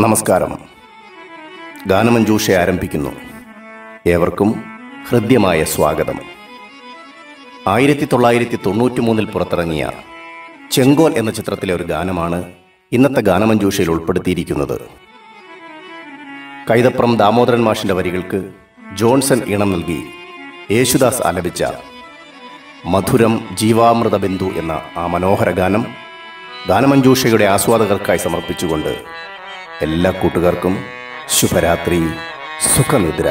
നമസ്കാരം. ഗാനമഞ്ജൂഷ ആരംഭിക്കുന്നു. ഏവർക്കും ഹൃദ്യമായ സ്വാഗതം. 1993 പുറത്തിറങ്ങിയ ചെങ്കോൽ എന്ന ചിത്രത്തിലെ ഒരു ഗാനമാണ് ഇന്നത്തെ ഗാനമഞ്ജൂഷയിൽ ഉൾപ്പെടുത്തിയിരിക്കുന്നത്. കൈതപ്രം ദാമോദരൻ മാഷിന്റെ വരികൾക്ക് ജോൺസൺ ഈണം നൽകി യേശുദാസ് ആലപിച്ച മധുരം ജീവാമൃത ബിന്ദു എന്ന ആ മനോഹര ഗാനം ഗാനമഞ്ജൂഷയുടെ ആസ്വാദകർക്കായി സമർപ്പിച്ചുകൊണ്ട് എല്ലാ കൂട്ടുകാർക്കും ശുഭരാത്രി, സുഖനിദ്ര.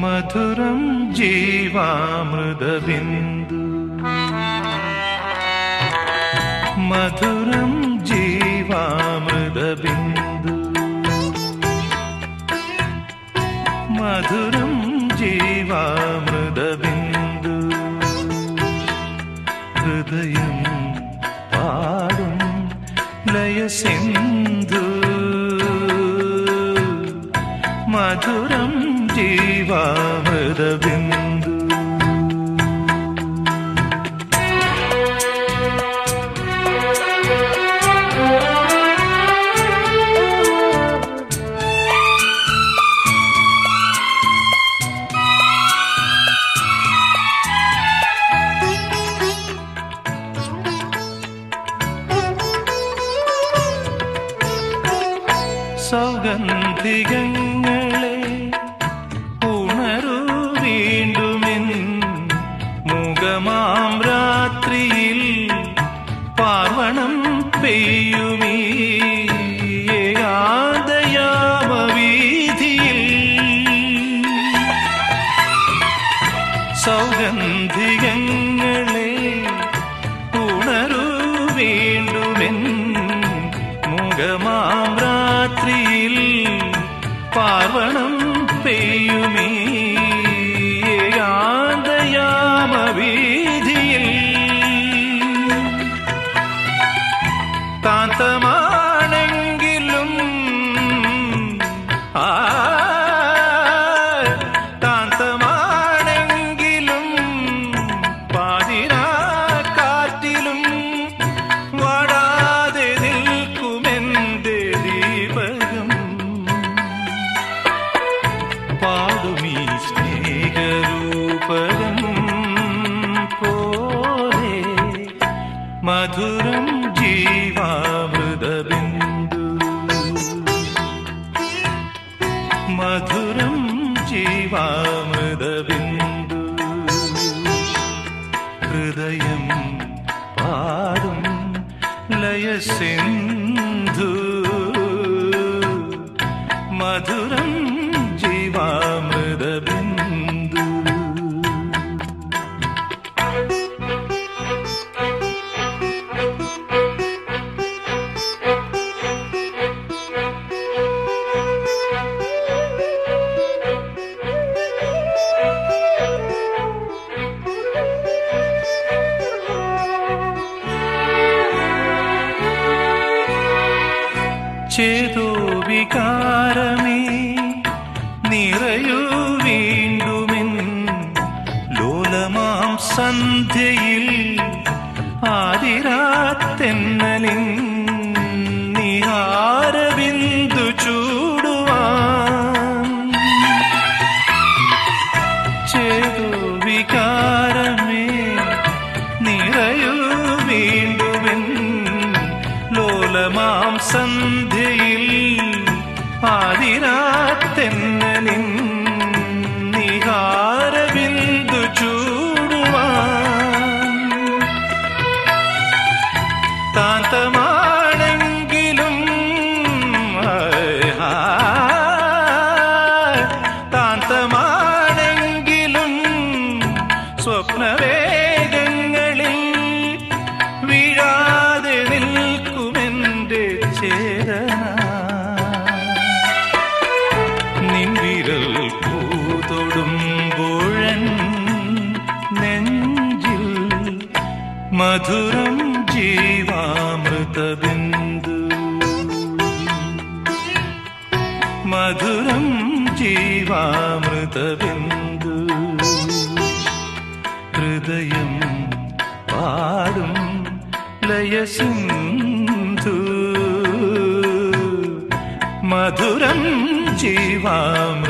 മധുരം ജീവാമൃതബിന്ദു, മധുരം ജീവാമൃതബിന്ദു, മധുരം ജീവാമൃതബിന്ദു. ഹൃദയം പാടും ലയസിന്ധു, മധുരം ജീവാമൃതബിന്ദു. സൗഗന്ധികങ്ങളെ ഉണരൂ വീണ്ടുമെൻ മുഖമാം രാത്രിയിൽ പാർവണം പെയ്യുമീ ഏകാന്തയാമവീഥിയിൽ. സൗഗന്ധികങ്ങളെ ഉണരൂ വീണ്ടുമെൻ മുഖമാം രാത്രിയിൽ പാർവണം പെയ്യുമീ ഏകാന്തയാമവീഥിയിൽ. താന്തമാണെങ്കിലും താന്തമാണെങ്കിലും പാതിരാ കാറ്റിലും വാടാതെ നിൽക്കുമെന്റെ ദീപകം. പാടുമീ സ്നേഹരൂപകം പോലെ മധുരം ജീവാമൃതബിന്ദു, മധുരം ജീവാമൃതബിന്ദു. ഹൃദയം പാടും ലയസിന്ധു, മധുരം ജീവാമൃതബിന്ദു. ചേതോ വികാരമേ നിറയൂ വീണ്ടുമെൻ ലോലമാം സന്ധ്യയിൽ ആതിരാത്തെന്നലിൻ നിഹാരബിന്ദു ചൂടുവാൻ. ചേതോ വികാരമേ നിറയൂ വീണ്ടുമെൻ ലോലമാം സന്ധ്യയിൽ ആതിരാത്തെന്നലിൻ നിഹാരബിന്ദു ചൂടുവാൻ. താന്തമാണെങ്കിലും താന്തമാണെങ്കിലും സ്വപ്നവേഗങ്ങളിൽ വീഴാതെ നിൽക്കുമെന്റെ ചേതന. നിൻവിരൽ പൂതൊടുമ്പോഴൻ നെഞ്ച മധുരം ജീവാമൃതബിന്ദു മധുരം ജീവാമൃതബിന്ദു ഹൃദയം പാടും ലയസിന്ധു മധുരം ജീവാമൃതബിന്ദു